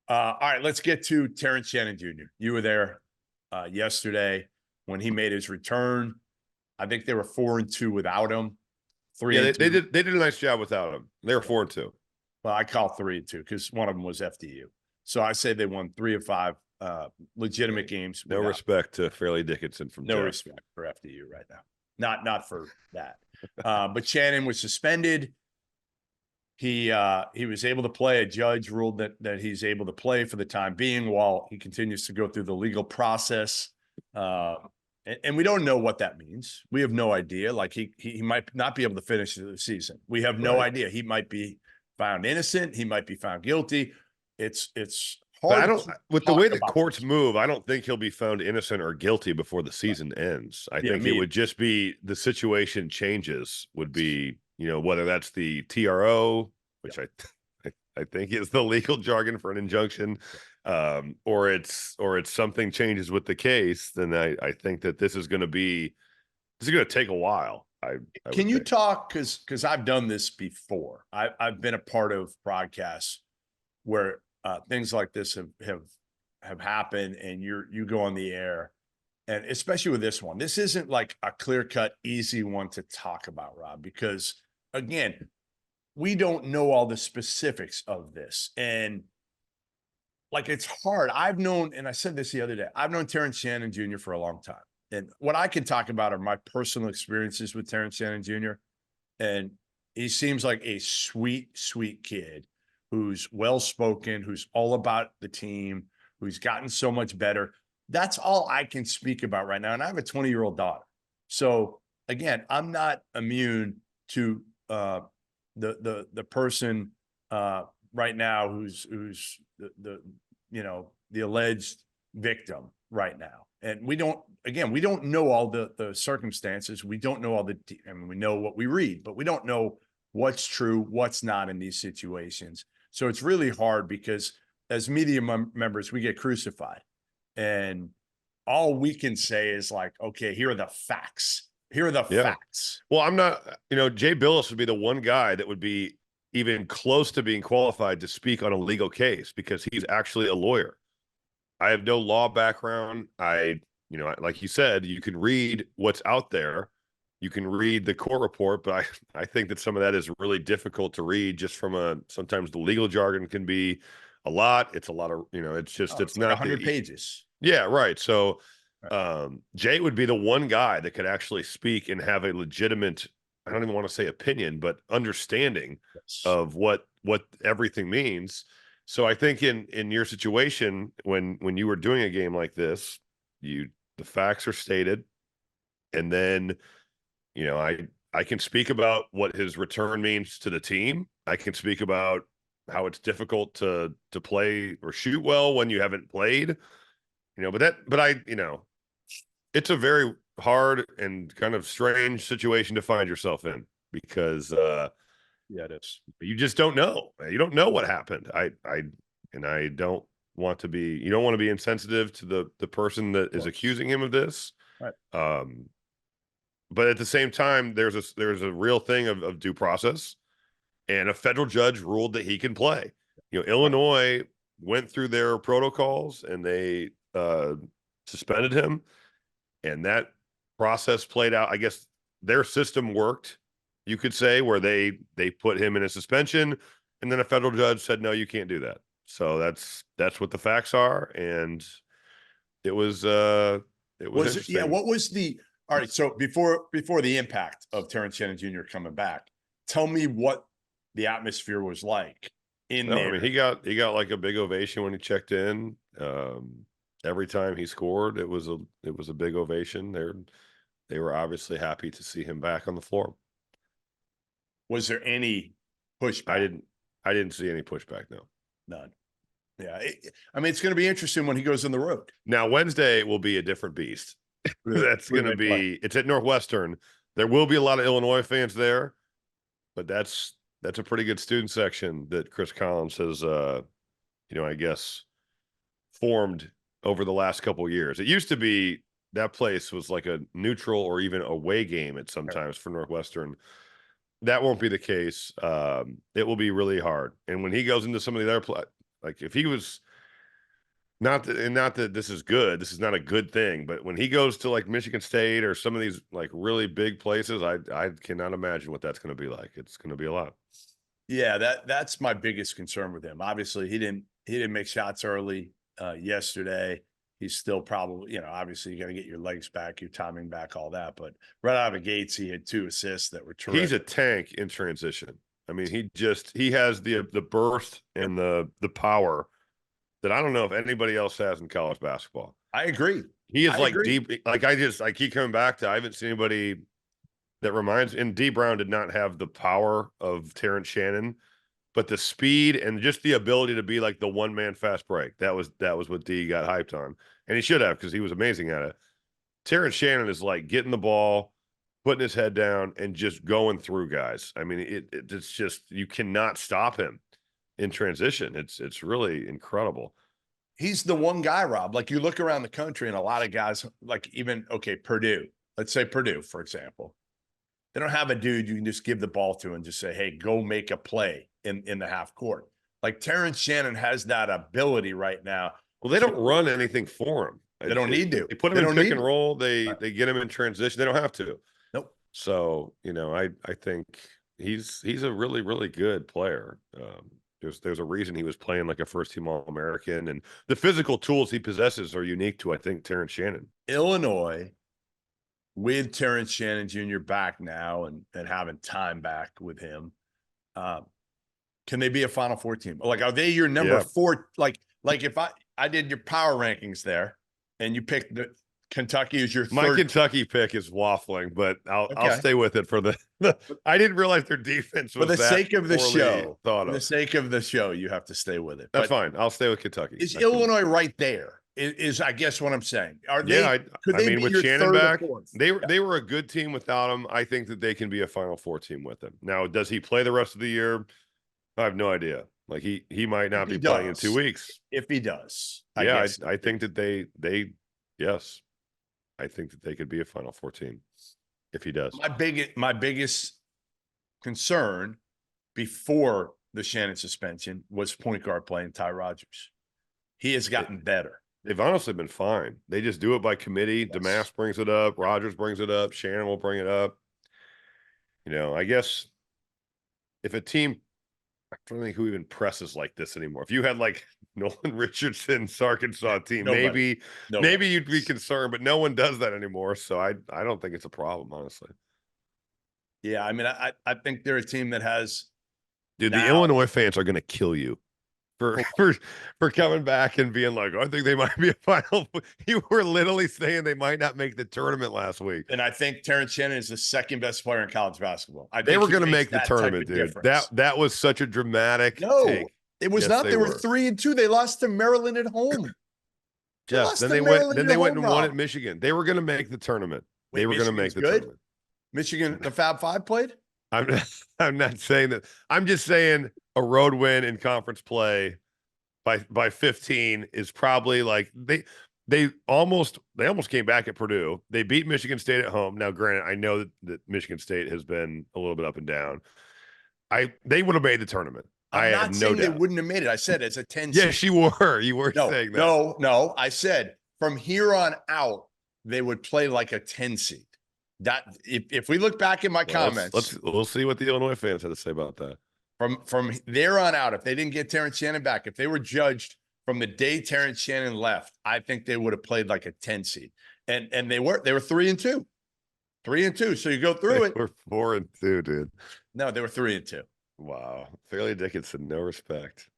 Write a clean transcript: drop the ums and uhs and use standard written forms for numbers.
All right, let's get to Terrence Shannon Jr. You were there yesterday when he made his return. I think they were 4-2 without him. They did a nice job without him. They were 4-2. Well, I call 3-2 because one of them was FDU. So I say they won 3 of 5 legitimate games. No respect to Fairleigh Dickinson from no Jeff. Respect for FDU right now. Not for that. But Shannon was suspended. He was able to play. A judge ruled that he's able to play for the time being while he continues to go through the legal process. And we don't know what that means. We have no idea. Like he might not be able to finish the season. We have no idea. He might be found innocent. He might be found guilty. It's hard. With the way the courts move, I don't think he'll be found innocent or guilty before the season ends. I think it would just be the situation changes would be, whether that's the TRO, which I think is the legal jargon for an injunction, or it's something changes with the case, then I think that this is going to take a while. Can you talk, because I've done this before. I've been a part of broadcasts where things like this have happened, and you go on the air, and especially with this one, this isn't like a clear-cut, easy one to talk about, Rob, because again, we don't know all the specifics of this. And like, it's hard. I've known, and I said this the other day, I've known Terrence Shannon Jr. for a long time. And what I can talk about are my personal experiences with Terrence Shannon Jr. And he seems like a sweet, sweet kid who's well-spoken, who's all about the team, who's gotten so much better. That's all I can speak about right now. And I have a 20-year-old daughter. So again, I'm not immune to the person right now who's the alleged victim right now. And we don't know all the circumstances. We don't know we know what we read, but we don't know what's true, what's not in these situations. So it's really hard because as media members, we get crucified, and all we can say is like, okay, here are the facts. Here are the facts. Well, I'm not, Jay Billis would be the one guy that would be even close to being qualified to speak on a legal case because he's actually a lawyer. I have no law background. Like you said, you can read what's out there. You can read the court report, but I think that some of that is really difficult to read just from sometimes the legal jargon can be a lot. It's a lot of, it's not 100 pages. Yeah, right. So Jay would be the one guy that could actually speak and have a legitimate, I don't even want to say opinion, but understanding of what everything means. So I think in your situation, when you were doing a game like this, the facts are stated, and then I can speak about what his return means to the team. I can speak about how it's difficult to play or shoot well when you haven't played, it's a very hard and kind of strange situation to find yourself in because it is. You just don't know. You don't know what happened. I don't want to be. You don't want to be insensitive to the person that is accusing him of this. Right. But at the same time, there's a real thing of due process, and a federal judge ruled that he can play. Illinois went through their protocols and they suspended him, and that process played out. I guess their system worked, you could say, where they put him in a suspension, and then a federal judge said, no, you can't do that. So that's what the facts are. And it was interesting. What was all right. So before the impact of Terrence Shannon Jr. coming back, tell me what the atmosphere was like in there. I mean, he got like a big ovation when he checked in. Every time he scored, it was a big ovation. They were obviously happy to see him back on the floor. Was there any pushback? I didn't see any pushback. No, none. Yeah, it's going to be interesting when he goes on the road. Now Wednesday will be a different beast. That's going to be. It's at Northwestern. There will be a lot of Illinois fans there, but that's a pretty good student section that Chris Collins has, I guess, formed over the last couple of years. It used to be that place was like a neutral or even away game at sometimes for Northwestern. That won't be the case. It will be really hard. And when he goes into some of the other like if he was not that this is good. This is not a good thing, but when he goes to like Michigan State or some of these like really big places, I cannot imagine what that's going to be like. It's going to be a lot. Yeah, that's my biggest concern with him. Obviously, he didn't make shots early yesterday. He's still probably, obviously you got to get your legs back, your timing back, all that. But right out of the gates, he had 2 assists that were terrific. He's a tank in transition. I mean, he has the burst and the power that I don't know if anybody else has in college basketball. I agree. He is I like agree. deep. Like I keep coming back to. I haven't seen anybody that reminds. And D Brown did not have the power of Terrence Shannon, but the speed and just the ability to be like the one man fast break. That was what D got hyped on, and he should have because he was amazing at it. Terrence Shannon is like getting the ball, putting his head down, and just going through guys. I mean, it's just you cannot stop him in transition. It's really incredible. He's the one guy, Rob. Like you look around the country and a lot of guys, like even, okay, Purdue, let's say Purdue, for example, they don't have a dude you can just give the ball to and just say, hey, go make a play in the half court. Like Terrence Shannon has that ability right now. Well, they don't run anything for him. They don't need to. They put him in pick and roll. They get him in transition. They don't have to. Nope. So, I think he's a really, really good player. There's a reason he was playing like a first team All-American, and the physical tools he possesses are unique to, I think, Terrence Shannon. Illinois, with Terrence Shannon Jr. back now and having time back with him, can they be a Final Four team? Like, are they your number 4? Like if I did your power rankings there, and you picked the Kentucky as your My third. Kentucky pick is waffling, but I'll stay with it for the I didn't realize their defense was for the sake of the show. For the sake of the show, you have to stay with it. That's fine. I'll stay with Kentucky. Is Illinois right there? Is I guess what I'm saying. Are they? Yeah, could they I mean, be with your Shannon third back, or fourth? they were a good team without him. I think that they can be a Final Four team with him. Now, does he play the rest of the year? I have no idea. Like he might not be playing in 2 weeks. If he does, I think that they yes. I think that they could be a Final Four team if he does. My biggest concern before the Shannon suspension was point guard playing Ty Rodgers. He has gotten better. They've honestly been fine. They just do it by committee. Yes. Damas brings it up. Rodgers brings it up. Shannon will bring it up. I guess if a team, I don't think who even presses like this anymore. If you had like Nolan Richardson's Arkansas team, maybe you'd be concerned, but no one does that anymore. So I don't think it's a problem, honestly. Yeah, I mean, I think they're a team that has. Dude, the Illinois fans are going to kill you for coming back and being like, I think they might be a Final. You were literally saying they might not make the tournament last week. And I think Terrence Shannon is the second best player in college basketball. They were going to make the tournament, dude. That was such a dramatic take. It was not. They were 3-2. They lost to Maryland at home. Then they went and won at Michigan. They were going to make the tournament. They were going to make the tournament. Michigan, the Fab Five played? I'm not saying that. I'm just saying a road win in conference play by 15 is probably like they almost came back at Purdue. They beat Michigan State at home. Now, granted, I know that Michigan State has been a little bit up and down. They would have made the tournament. I'm not saying they wouldn't have made it. I said it's a 10 seed. Yes, you were. You were saying that. No. I said from here on out, they would play like a 10 seed. That if we look back in my comments, we'll see what the Illinois fans had to say about that. From there on out, if they didn't get Terrence Shannon back, if they were judged from the day Terrence Shannon left, I think they would have played like a 10 seed. And they were 3-2. 3-2. So you go through it. We're 4-2, dude. No, they were 3-2. Wow. Fairleigh Dickinson, no respect.